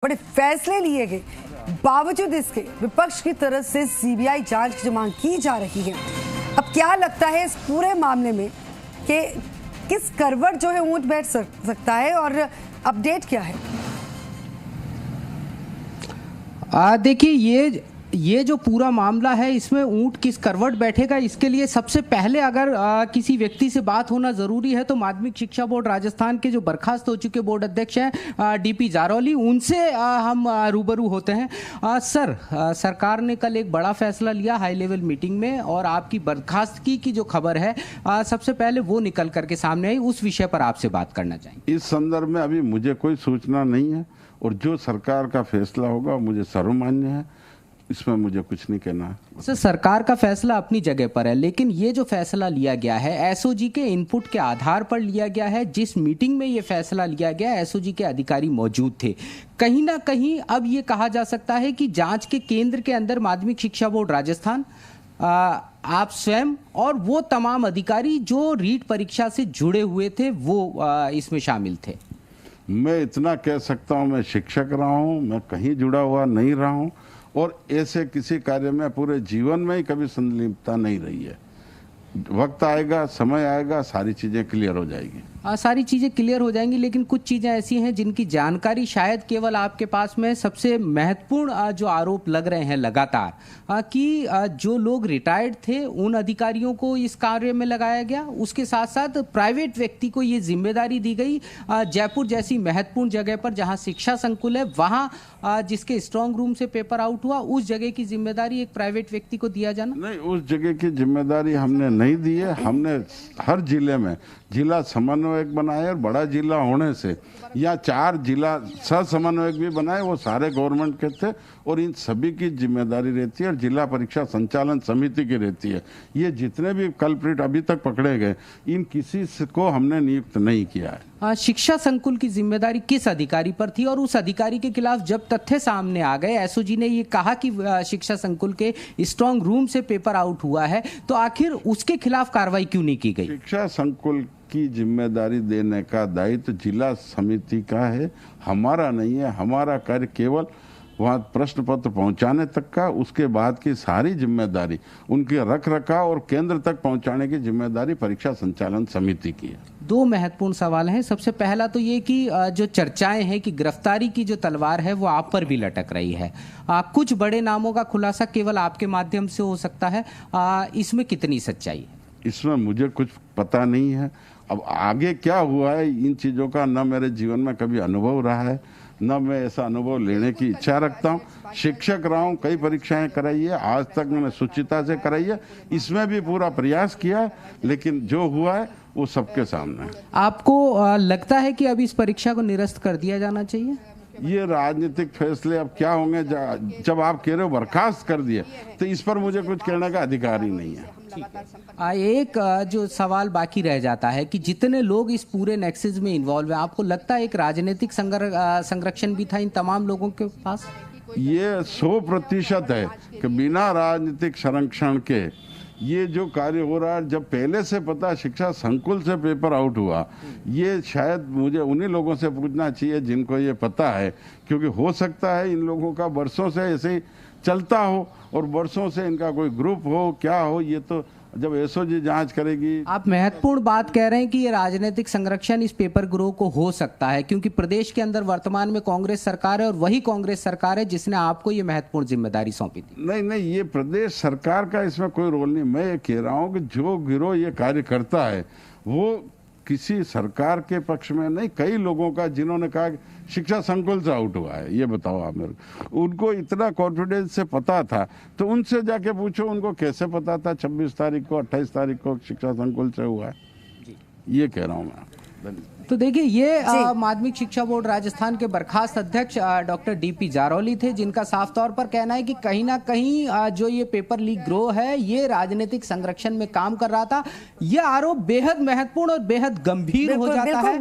बड़े फैसले लिए गए, बावजूद इसके विपक्ष की तरफ से सीबीआई जांच की जो मांग की जा रही है। अब क्या लगता है इस पूरे मामले में कि किस करवट जो है ऊंट बैठ सकता है और अपडेट क्या है? देखिए ये जो पूरा मामला है, इसमें ऊंट किस करवट बैठेगा, इसके लिए सबसे पहले अगर किसी व्यक्ति से बात होना जरूरी है तो माध्यमिक शिक्षा बोर्ड राजस्थान के जो बर्खास्त हो चुके बोर्ड अध्यक्ष हैं डीपी जारौली, उनसे हम रूबरू होते हैं। सर, सरकार ने कल एक बड़ा फैसला लिया हाई लेवल मीटिंग में और आपकी बर्खास्तगी की जो खबर है सबसे पहले वो निकल करके सामने आई, उस विषय पर आपसे बात करना चाहेंगे। इस संदर्भ में अभी मुझे कोई सूचना नहीं है और जो सरकार का फैसला होगा मुझे सर्वमान्य है, इसमें मुझे कुछ नहीं कहना है। सर, सरकार का फैसला अपनी जगह पर है, लेकिन ये जो फैसला लिया गया है एसओजी के इनपुट के आधार पर लिया गया है। जिस मीटिंग में ये फैसला लिया गया एसओजी के अधिकारी मौजूद थे। कहीं ना कहीं अब ये कहा जा सकता है कि जांच के केंद्र के अंदर माध्यमिक शिक्षा बोर्ड राजस्थान, आप स्वयं और वो तमाम अधिकारी जो रीट परीक्षा से जुड़े हुए थे वो इसमें शामिल थे। मैं इतना कह सकता हूं, मैं शिक्षक रहा हूं, मैं कहीं जुड़ा हुआ नहीं रहा हूं और ऐसे किसी कार्य में पूरे जीवन में ही कभी संलिप्तता नहीं रही है। वक्त आएगा, समय आएगा, सारी चीजें क्लियर हो जाएगी। सारी चीज़ें क्लियर हो जाएंगी, लेकिन कुछ चीज़ें ऐसी हैं जिनकी जानकारी शायद केवल आपके पास में। सबसे महत्वपूर्ण जो आरोप लग रहे हैं लगातार कि जो लोग रिटायर्ड थे उन अधिकारियों को इस कार्य में लगाया गया, उसके साथ साथ प्राइवेट व्यक्ति को ये जिम्मेदारी दी गई जयपुर जैसी महत्वपूर्ण जगह पर जहाँ शिक्षा संकुल है, वहाँ जिसके स्ट्रांग रूम से पेपर आउट हुआ, उस जगह की जिम्मेदारी एक प्राइवेट व्यक्ति को दिया जाना। नहीं, उस जगह की जिम्मेदारी हमने नहीं दी है। हमने हर जिले में जिला समन्वयक बनाए और बड़ा जिला होने से या 4 जिला सह समन्वयक भी बनाए, वो सारे गवर्नमेंट के थे और इन सभी की जिम्मेदारी रहती है और जिला परीक्षा संचालन समिति की रहती है। ये जितने भी कल्प्रिट अभी तक पकड़े गए, इन किसी को हमने नियुक्त नहीं किया है। शिक्षा संकुल की जिम्मेदारी किस अधिकारी पर थी और उस अधिकारी के खिलाफ जब तथ्य सामने आ गए, एसओजी ने ये कहा कि शिक्षा संकुल के स्ट्रांग रूम से पेपर आउट हुआ है, तो आखिर उसके खिलाफ कार्रवाई क्यों नहीं की गई? शिक्षा संकुल की जिम्मेदारी देने का दायित्व जिला समिति का है, हमारा नहीं है। हमारा कार्य केवल वहाँ प्रश्न पत्र पहुँचाने तक का, उसके बाद की सारी जिम्मेदारी उनके रख रखाव और केंद्र तक पहुँचाने की जिम्मेदारी परीक्षा संचालन समिति की है। 2 महत्वपूर्ण सवाल हैं। सबसे पहला तो ये कि जो चर्चाएं हैं कि गिरफ्तारी की जो तलवार है वो आप पर भी लटक रही है। कुछ बड़े नामों का खुलासा केवल आपके माध्यम से हो सकता है, इसमें कितनी सच्चाई है? इसमें मुझे कुछ पता नहीं है। अब आगे क्या हुआ है इन चीज़ों का न मेरे जीवन में कभी अनुभव रहा है, न मैं ऐसा अनुभव लेने की इच्छा रखता हूँ। शिक्षक रहा हूँ, कई परीक्षाएं कराई है, आज तक मैंने शुचिता से कराई है, इसमें भी पूरा प्रयास किया है, लेकिन जो हुआ है वो सबके सामने है। आपको लगता है कि अब इस परीक्षा को निरस्त कर दिया जाना चाहिए? ये राजनीतिक फैसले अब क्या होंगे, जब आप कह रहे हो बर्खास्त कर दिए, तो इस पर मुझे कुछ कहने का अधिकार ही नहीं है। एक जो सवाल बाकी रह जाता है कि जितने लोग इस पूरे नेक्सस में इन्वॉल्व हैं, आपको लगता है एक राजनीतिक संरक्षण भी था इन तमाम लोगों के पास? ये 100% है कि बिना राजनीतिक संरक्षण के ये जो कार्य हो रहा है, जब पहले से पता शिक्षा संकुल से पेपर आउट हुआ, ये शायद मुझे उन्हीं लोगों से पूछना चाहिए जिनको ये पता है, क्योंकि हो सकता है इन लोगों का वर्षों से ऐसे ही चलता हो और वर्षों से इनका कोई ग्रुप हो, क्या हो, ये तो जब एसओजी जांच करेगी। आप महत्वपूर्ण बात कह रहे हैं कि ये राजनीतिक संरक्षण इस पेपर ग्रोह को हो सकता है, क्योंकि प्रदेश के अंदर वर्तमान में कांग्रेस सरकार है और वही कांग्रेस सरकार है जिसने आपको ये महत्वपूर्ण जिम्मेदारी सौंपी थी। नहीं, ये प्रदेश सरकार का इसमें कोई रोल नहीं। मैं ये कह रहा हूँ कि जो गिरोह ये कार्य करता है वो किसी सरकार के पक्ष में नहीं, कई लोगों का जिन्होंने कहा कि शिक्षा संकुल से आउट हुआ है। ये बताओ आप मेरे को, उनको इतना कॉन्फिडेंस से पता था तो उनसे जाके पूछो उनको कैसे पता था 26 तारीख को 28 तारीख को शिक्षा संकुल से हुआ है। ये कह रहा हूँ मैं। तो देखिए, ये माध्यमिक शिक्षा बोर्ड राजस्थान के बर्खास्त अध्यक्ष डॉक्टर डीपी जारौली थे, जिनका साफ तौर पर कहना है कि कहीं ना कहीं जो ये पेपर लीक ग्रोह है ये राजनीतिक संरक्षण में काम कर रहा था। यह आरोप बेहद महत्वपूर्ण और बेहद गंभीर हो जाता है।